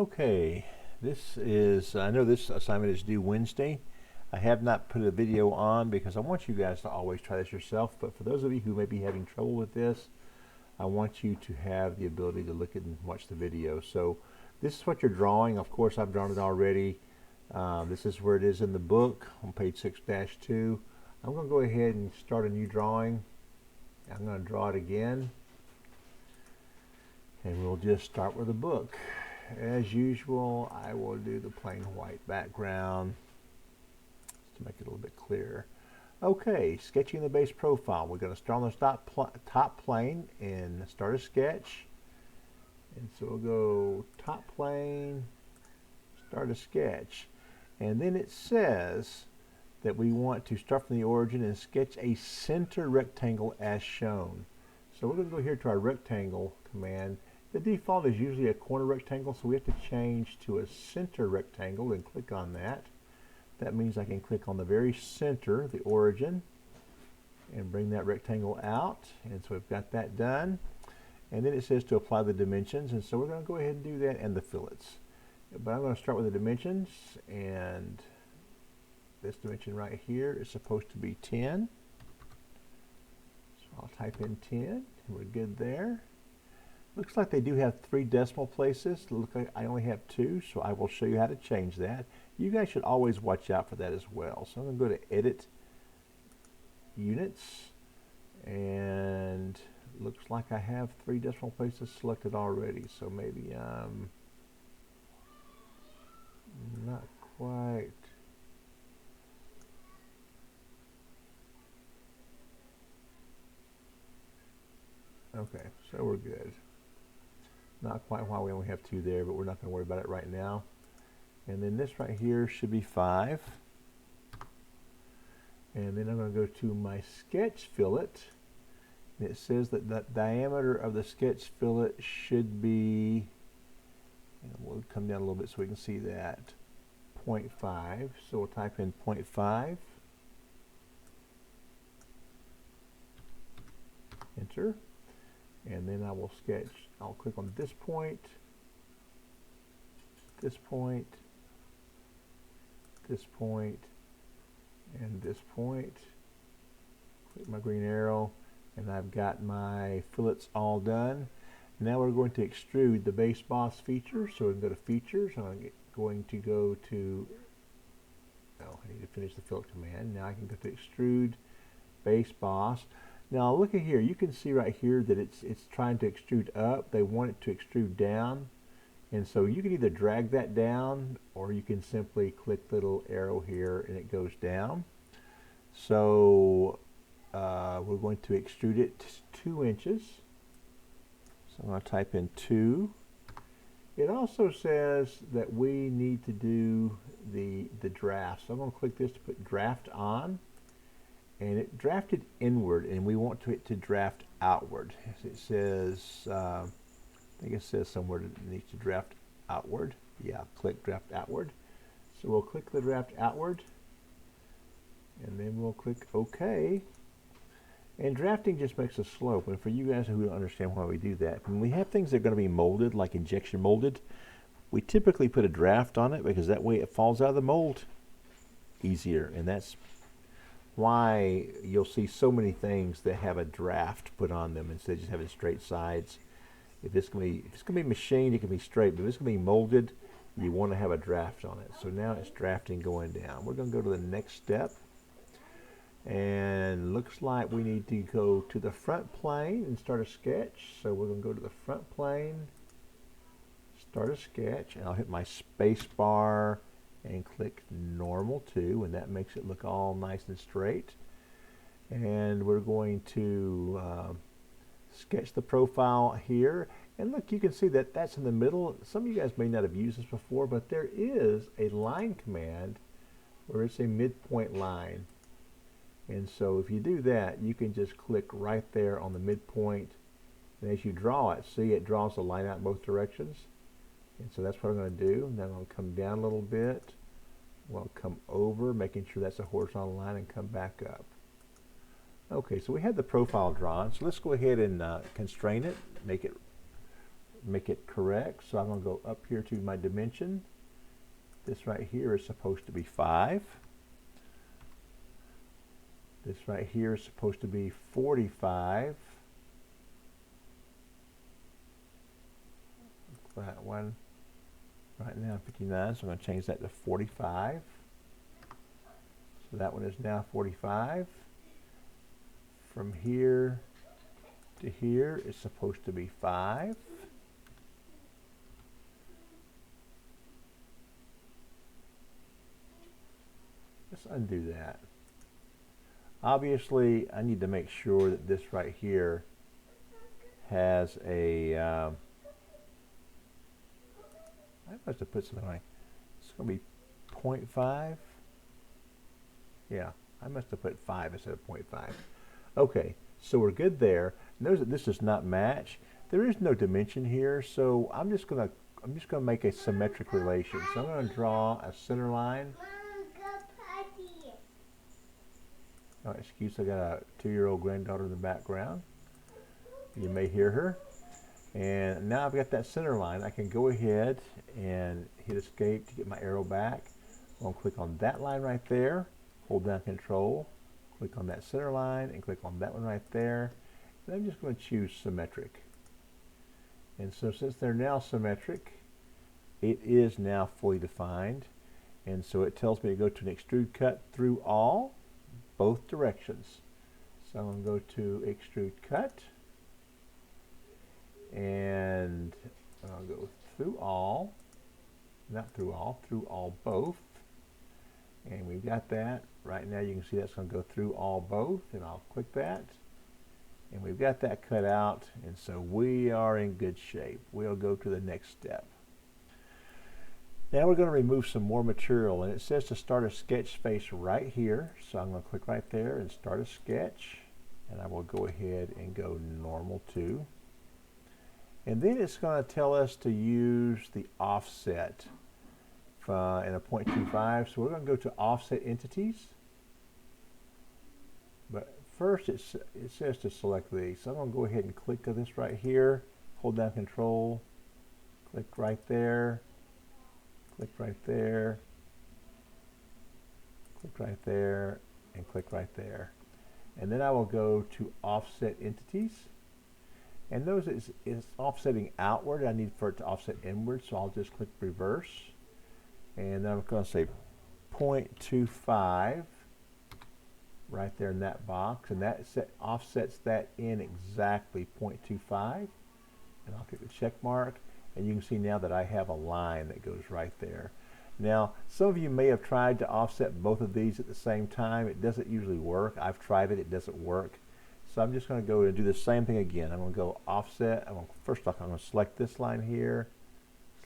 Okay, I know this assignment is due Wednesday. I have not put a video on because I want you guys to always try this yourself, but for those of you who may be having trouble with this, I want you to have the ability to look at and watch the video. So this is what you're drawing. Of course, I've drawn it already. This is where it is in the book on page 6-2. I'm going to go ahead and start a new drawing. I'm going to draw it again, and we'll just start with the book. As usual, I will do the plain white background to make it a little bit clearer. Okay, sketching the base profile. We're going to start on the top plane and start a sketch. And so we'll go top plane, start a sketch. And then it says that we want to start from the origin and sketch a center rectangle as shown. So we're going to go here to our rectangle command. The default is usually a corner rectangle, so we have to change to a center rectangle and click on that. That means I can click on the very center, the origin, and bring that rectangle out. And so we've got that done. And then it says to apply the dimensions, and so we're going to go ahead and do that and the fillets. But I'm going to start with the dimensions, and this dimension right here is supposed to be 10. So I'll type in 10, and we're good there. Looks like they do have 3 decimal places. Look like I only have 2, so I will show you how to change that. You guys should always watch out for that as well. So I'm going to go to Edit, Units, and looks like I have 3 decimal places selected already. So maybe I'm not quite. Okay, so we're good. Not quite why we only have 2 there, but we're not going to worry about it right now. And then this right here should be 5. And then I'm going to go to my sketch fillet. And it says that the diameter of the sketch fillet should be, and we'll come down a little bit so we can see that, 0.5. So we'll type in 0.5. Enter. And then I will sketch, I'll click on this point, this point, this point, and this point. Click my green arrow, and I've got my fillets all done. Now we're going to extrude the base boss feature. So we can go to features, and I'm going to go to, oh, I need to finish the fillet command. Now I can go to extrude base boss. Now look at here, you can see right here that it's trying to extrude up. They want it to extrude down. And so you can either drag that down, or you can simply click the little arrow here and it goes down. So we're going to extrude it 2 inches. So I'm going to type in 2. It also says that we need to do the draft. So I'm going to click this to put draft on. And it drafted inward, and we want it to draft outward. It says, I think it says somewhere that it needs to draft outward. Yeah, click draft outward. So we'll click the draft outward, and then we'll click OK. And drafting just makes a slope. And for you guys who don't understand why we do that, when we have things that are going to be molded, like injection molded, we typically put a draft on it because that way it falls out of the mold easier. And that's why you'll see so many things that have a draft put on them instead of just having straight sides. If it's going to be machined, it can be straight, but if it's going to be molded, you want to have a draft on it. So now it's drafting going down. We're going to go to the next step, and looks like we need to go to the front plane and start a sketch. So we're going to go to the front plane, start a sketch, and I'll hit my space bar and click normal 2, and that makes it look all nice and straight. And we're going to sketch the profile here, and look, you can see that that's in the middle. Some of you guys may not have used this before, but there is a line command where it's a midpoint line. And so if you do that, you can just click right there on the midpoint, and as you draw it, see it draws a line out in both directions. And so that's what I'm going to do. Then I'm going to come down a little bit. We'll come over, making sure that's a horizontal line, and come back up. Okay, so we had the profile drawn. So let's go ahead and constrain it, make it make it correct. So I'm going to go up here to my dimension. This right here is supposed to be 5. This right here is supposed to be 45. That one right now 59, so I'm going to change that to 45. So that one is now 45. From here to here is supposed to be 5. Let's undo that. Obviously, I need to make sure that this right here has a, I must have put something like, it's going to be 0.5. Yeah, I must have put 5 instead of 0.5. Okay, so we're good there. Notice that this does not match. There is no dimension here, so I'm just gonna make a symmetric relation. So I'm gonna draw a center line. Oh, excuse, I got a 2-year-old granddaughter in the background. You may hear her. And now I've got that center line. I can go ahead and hit escape to get my arrow back. I'm gonna click on that line right there, hold down Control, click on that center line, and click on that one right there. And I'm just going to choose symmetric. And so since they're now symmetric, it is now fully defined. And so it tells me to go to an extrude cut through all, both directions. So I'm going to go to extrude cut, and I'll go through all, not through all both. And we've got that. Right now you can see that's going to go through all both, and I'll click that. And we've got that cut out, and so we are in good shape. We'll go to the next step. Now we're going to remove some more material, and it says to start a sketch face right here. So I'm going to click right there and start a sketch, and I will go ahead and go normal 2. And then it's going to tell us to use the offset in a 0.25. So we're going to go to offset entities. But first it says to select these. So I'm going to go ahead and click on this right here, hold down Control, click right there, click right there, click right there, and click right there. And then I will go to offset entities. And notice it's offsetting outward. I need for it to offset inward, so I'll just click reverse. And then I'm going to say 0.25 right there in that box, and that offsets that in exactly 0.25. And I'll click the check mark, and you can see now that I have a line that goes right there. Now, some of you may have tried to offset both of these at the same time. It doesn't usually work. I've tried it, it doesn't work. So I'm just going to go and do the same thing again. I'm going to go offset. First off, I'm going to select this line here,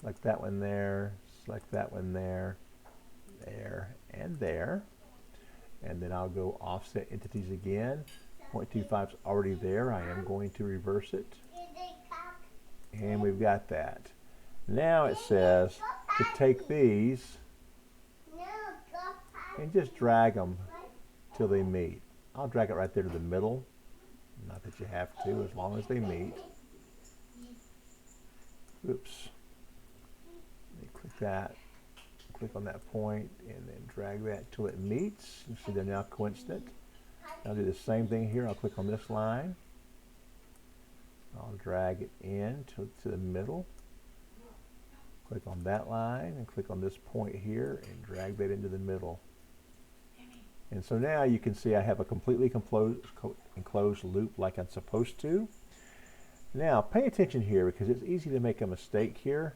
select that one there, select that one there, there, and there. And then I'll go offset entities again. 0.25 is already there. I am going to reverse it. And we've got that. Now it says to take these and just drag them till they meet. I'll drag it right there to the middle. Not that you have to, as long as they meet. Oops. Let me click that. Click on that point and then drag that till it meets. You see they're now coincident. I'll do the same thing here. I'll click on this line. I'll drag it in to the middle. Click on that line and click on this point here and drag that into the middle. And so now you can see I have a completely enclosed loop like I'm supposed to. Now pay attention here, because it's easy to make a mistake here,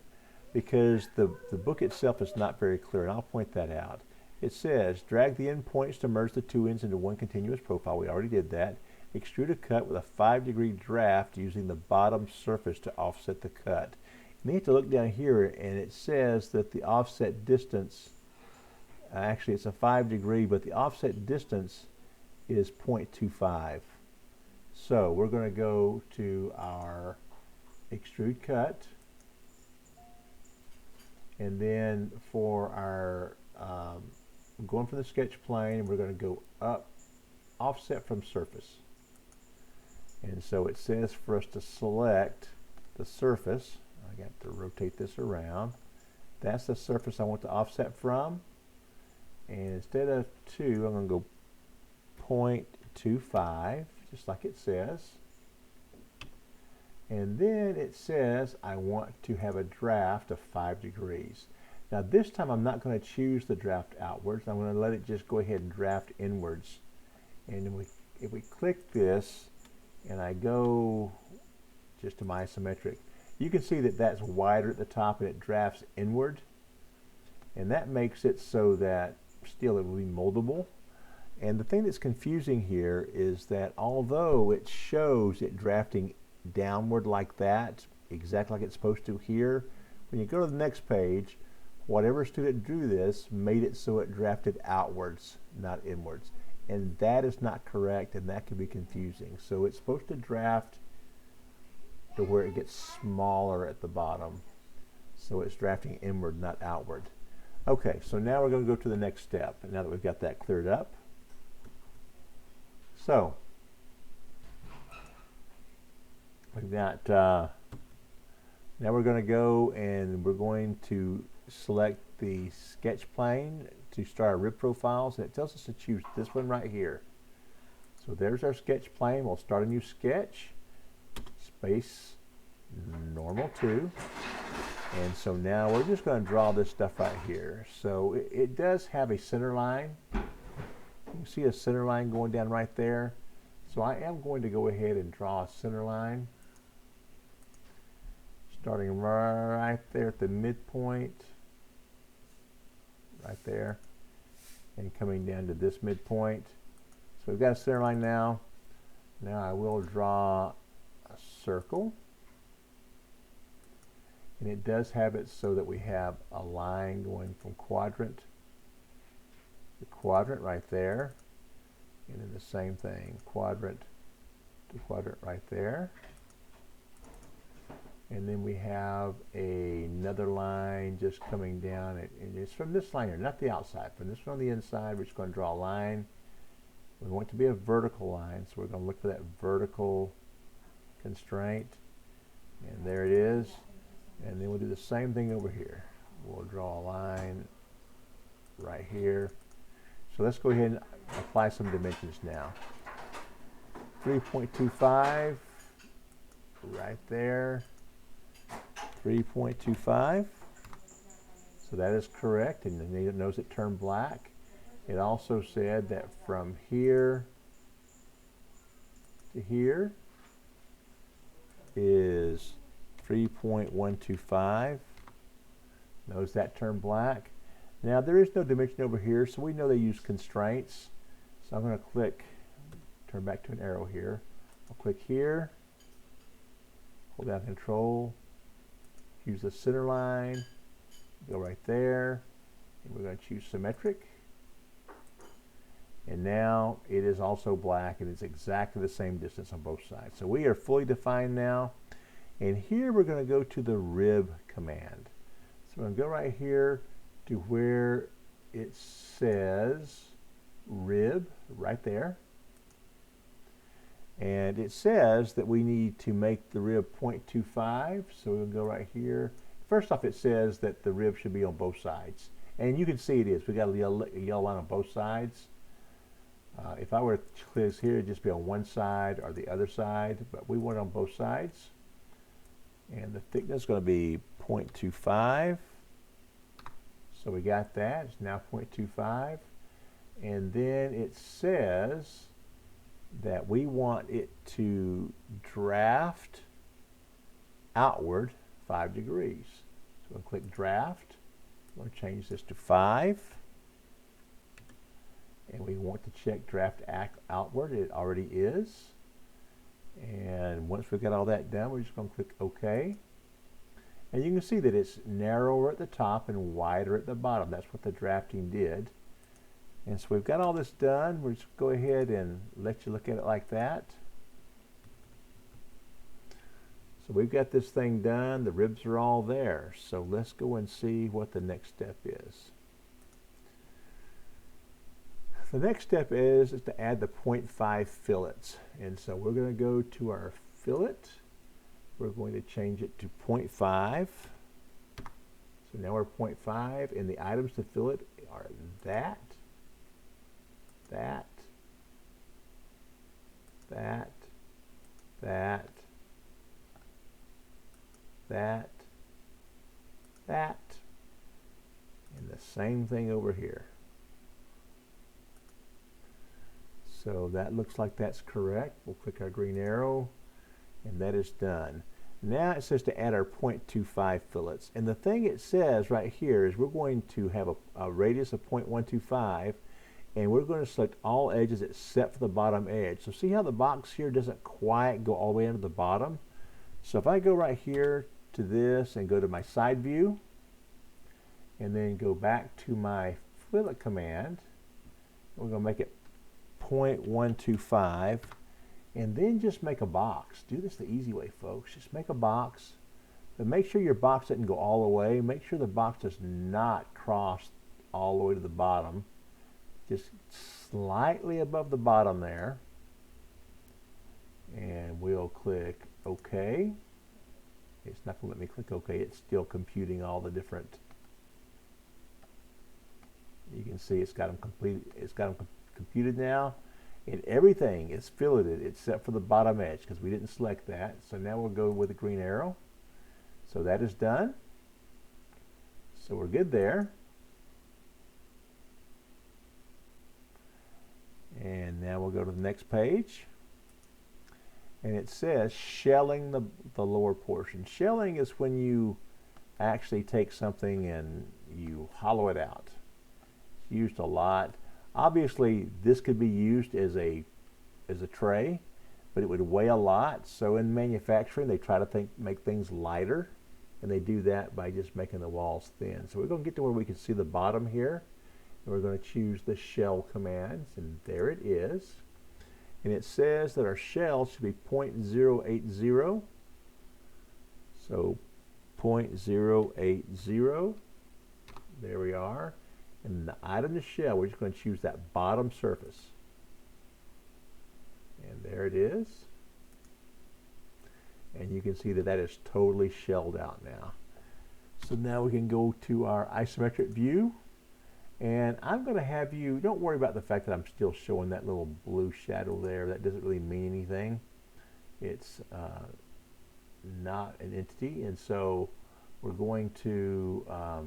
because the book itself is not very clear, and I'll point that out. It says drag the end points to merge the two ends into one continuous profile. We already did that. Extrude a cut with a 5-degree draft using the bottom surface to offset the cut. You need to look down here, and it says that the offset distance, actually it's a 5-degree, but the offset distance is 0.25. So we're going to go to our extrude cut, and then for our going from the sketch plane, we're going to go up, offset from surface. And so it says for us to select the surface I got to rotate this around. That's the surface I want to offset from. And instead of 2, I'm going to go 0.25, just like it says. And then it says I want to have a draft of 5 degrees. Now this time I'm not going to choose the draft outwards. I'm going to let it just go ahead and draft inwards. And if we click this and I go just to my isometric, you can see that that's wider at the top and it drafts inward. And that makes it so that still it will be moldable. And the thing that's confusing here is that although it shows it drafting downward like that, exactly like it's supposed to here, when you go to the next page, whatever student drew this made it so it drafted outwards, not inwards. And that is not correct, and that can be confusing. So it's supposed to draft to where it gets smaller at the bottom. So it's drafting inward, not outward. Okay, so now we're going to go to the next step, now that we've got that cleared up. So we've got, now we're going to go and we're going to select the sketch plane to start our rib profiles, and it tells us to choose this one right here. So there's our sketch plane. We'll start a new sketch, space normal 2. And so now we're just going to draw this stuff right here. So it does have a center line. You can see a center line going down right there. So I am going to go ahead and draw a center line, starting right there at the midpoint, right there, and coming down to this midpoint. So we've got a center line now. Now I will draw a circle. And it does have it so that we have a line going from quadrant to quadrant right there. And then the same thing, quadrant to quadrant right there. And then we have another line just coming down. And it's from this line here, not the outside. From this one on the inside, we're just going to draw a line. We want it to be a vertical line, so we're going to look for that vertical constraint. And there it is. And then we'll do the same thing over here. We'll draw a line right here. So let's go ahead and apply some dimensions now. 3.25 right there. 3.25. So that is correct, and then it knows it turned black. It also said that from here to here is 3.125. Notice that turned black. Now there is no dimension over here, so we know they use constraints. So I'm going to click, turn back to an arrow here. I'll click here, hold down Control, use the center line, go right there, and we're going to choose symmetric. And now it is also black, and it's exactly the same distance on both sides. So we are fully defined now. And here we're going to go to the rib command. So we're going to go right here to where it says rib, right there. And it says that we need to make the rib 0.25. So we'll go right here. First off, it says that the rib should be on both sides. And you can see it is. We got a yellow line on both sides. If I were to click this here, it'd just be on one side or the other side. But we want it on both sides. And the thickness is going to be 0.25. So we got that. It's now 0.25. And then it says that we want it to draft outward 5 degrees. So we'll click draft. We're going to change this to 5. And we want to check draft outward. It already is. And once we've got all that done, we're just going to click OK. And you can see that it's narrower at the top and wider at the bottom. That's what the drafting did. And so we've got all this done. We'll just go ahead and let you look at it like that. So we've got this thing done. The ribs are all there. So let's go and see what the next step is. The next step is to add the 0.5 fillets. And so we're going to go to our fillet, we're going to change it to 0.5. So now we're 0.5, and the items to fill it are that, that, that, that, that, that, and the same thing over here. So that looks like that's correct. We'll click our green arrow, and that is done. Now it says to add our 0.25 fillets. And the thing it says right here is we're going to have a radius of 0.125, and we're going to select all edges except for the bottom edge. So see how the box here doesn't quite go all the way into the bottom? So if I go right here to this and go to my side view, and then go back to my fillet command, we're going to make it 0.125, and then just make a box. Do this the easy way, folks. Just make a box, but make sure your box doesn't go all the way. Make sure the box does not cross all the way to the bottom. Just slightly above the bottom there. And we'll click OK. It's not going to let me click OK. It's still computing all the different. You can see it's got them complete. It's got them computed now, and everything is filleted except for the bottom edge because we didn't select that. So now we'll go with the green arrow. So that is done. So we're good there. And now we'll go to the next page. And it says shelling the lower portion. Shelling is when you actually take something and you hollow it out. It's used a lot. Obviously, this could be used as a tray, but it would weigh a lot. So in manufacturing, they try to make things lighter, and they do that by just making the walls thin. So we're going to get to where we can see the bottom here, and we're going to choose the shell commands, and there it is. And it says that our shell should be 0.080. So 0.080. There we are. And the item to shell, we're just going to choose that bottom surface. And there it is. And you can see that that is totally shelled out now. So now we can go to our isometric view. And I'm going to have you, don't worry about the fact that I'm still showing that little blue shadow there. That doesn't really mean anything. It's not an entity. And so we're going to, I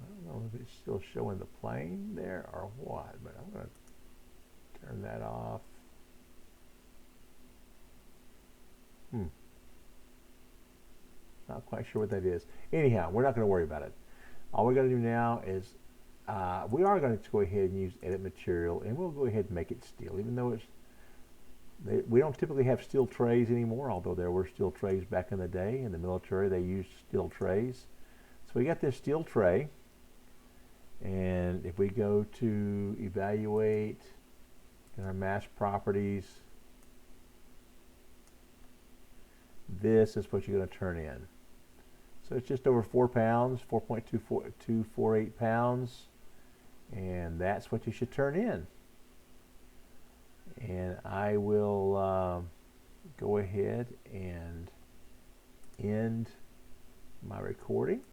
don't know if it's still showing the plane there or what, but I'm going to turn that off. Not quite sure what that is. Anyhow, we're not going to worry about it. All we're going to do now is we are going to go ahead and use edit material, and we'll go ahead and make it steel, even though we don't typically have steel trays anymore, although there were steel trays back in the day. In the military, they used steel trays. So we got this steel tray, and if we go to evaluate in our mass properties, this is what you're going to turn in. So it's just over 4 pounds, 4.248 pounds, and that's what you should turn in. And I will go ahead and end my recording.